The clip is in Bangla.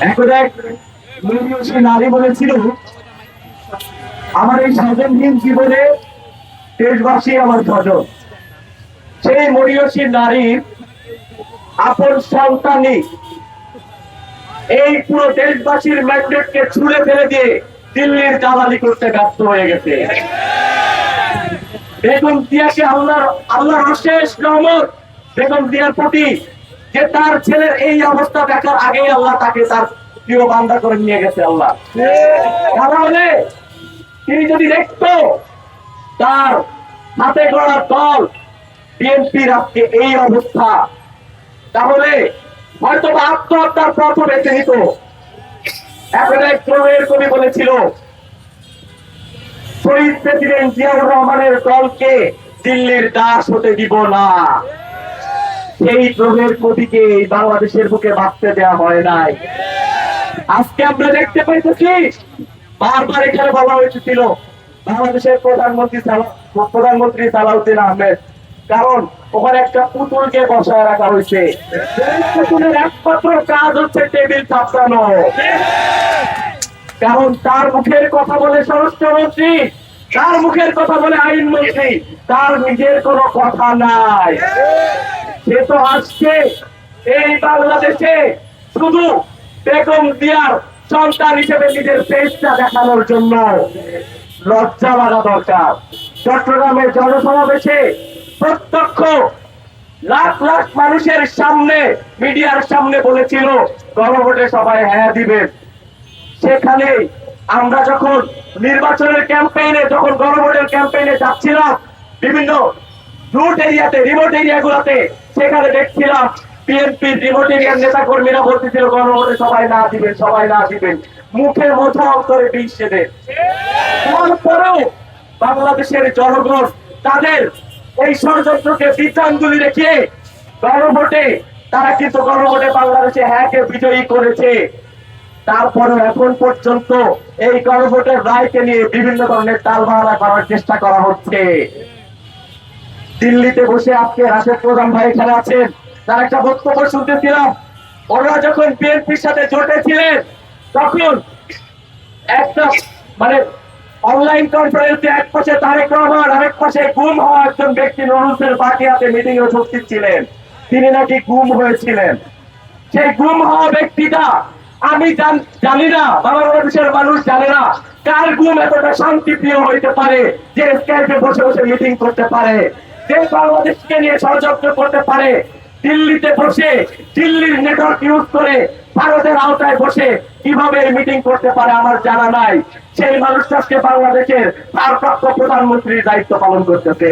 এখন এক মহিষী নারী বলেছিল, আমার এই স্বজনহীন জীবনে দেশবাসী আমার স্বজন। সেই মহিষী নারীর আপন সন্তানই এই পুরো দেশবাসীর ম্যান্ডেটকে ছুঁড়ে ফেলে দিয়ে দিল্লির দালালি করতে ব্যর্থ হয়ে গেছে। বেগম জিয়াকে আল্লাহর অশেষ রহমত বেগম জিয়ার প্রতি, যে তার ছেলের এই অবস্থা দেখার আগেই আল্লাহ তাকে তার প্রিয় বান্দা করে নিয়ে গেছে। আল্লাহ তাহলে তিনি যদি দেখতো তার হাতে গড়া দল বিএনপির আজকে এই অবস্থা, তাহলে হয়তো আত্মহত্যার পথ বেছে নিত। এখন এক প্রবীর কবি বলেছিল, শহীদ প্রেসিডেন্ট জিয়াউর রহমানের দলকে দিল্লির দাস হতে দিব না। সেই প্রবীর কবিকে বাংলাদেশের বুকে বাঁচতে দেওয়া হয় নাই। আজকে আমরা দেখতে পাইতেছি, বারবার এখানে বলা হয়েছিল বাংলাদেশের প্রধানমন্ত্রী সালাউদ্দিন আহমেদ, কারণ ওখানে একটা পুতুলকে বসায় রাখা হয়েছে। পুতুলের একমাত্র কাজ হচ্ছে টেবিল চাপড়ানো, কারণ তার মুখের কথা বলে স্বরাষ্ট্রমন্ত্রী, তার মুখের কথা বলে আইনমন্ত্রী, তার নিজের কোনো কথা নাই। সে তো আসছে এই বাংলাদেশে শুধু বেগম জিয়ার সন্তান হিসেবে নিজের পেশটা দেখানোর জন্য। লজ্জা লাগা দরকার। চট্টগ্রামের জনসমাবেশে প্রত্যক্ষ লাখ লাখ মানুষের সামনে, মিডিয়ার সামনে বলেছিল গণভোটে সবাই হ্যাঁ দিবেন। সেখানে আমরা যখন নির্বাচনের ক্যাম্পেইনে, যখন গণভোটের ক্যাম্পেইনে যাচ্ছিলাম বিভিন্ন রুট এরিয়াতে, রিমোট এরিয়াগুলোতে, সেখানে দেখছিলাম বিএনপির রিমোট এরিয়ার নেতা কর্মীরা বলতেছিল গণভোটে সবাই না দিবেন, সবাই না দিবেন, মুখে মধু অন্তরে বিষ দেন। তারপরেও বাংলাদেশের জনগণ তাদের এই ষড়যন্ত্রকে বিদ্যাঙ্গুলি রেখে গণভোটে, তারা কিন্তু গণভোটে বাংলাদেশে হ্যাঁকে বিজয়ী করেছে। তারপরে এখন পর্যন্ত এই গণভোটের রায়কে নিয়ে বিভিন্ন ধরনের টালবাহানা করার চেষ্টা করা হচ্ছে। দিল্লিতে বসে আজকে রাশেদ প্রধান ভাই এখানে আছেন, তার একটা বক্তব্য শুনতেছিলাম। ওরা যখন বিএনপির সাথে জোটে ছিলেন তখন একটা অনলাইন কনফারেন্সে এক পাশে তারেক রহমান, আরেক পাশে গুম হওয়া একজন ব্যক্তি নুরুলের বাটিয়াতে মিটিং এ উপস্থিত ছিলেন। তিনি নাকি গুম হয়েছিলেন। সেই গুম হওয়া ব্যক্তিটা, আমি জানি না, বাংলাদেশের মানুষ জানে না কার গুম এতটা শান্তিপ্রিয় হইতে পারে যে স্কাইপে বসে বসে মিটিং করতে পারে, যে বাংলাদেশকে নিয়ে ষড়যন্ত্র করতে পারে, দিল্লিতে বসে দিল্লির নেটওয়ার্ক ইউজ করে ভারতের আওতায় বসে কিভাবে মিটিং করতে পারে আমার জানা নাই। সেই মানুষটাকে বাংলাদেশের ভারপ্রাপ্ত প্রধানমন্ত্রীর দায়িত্ব পালন করতেছে।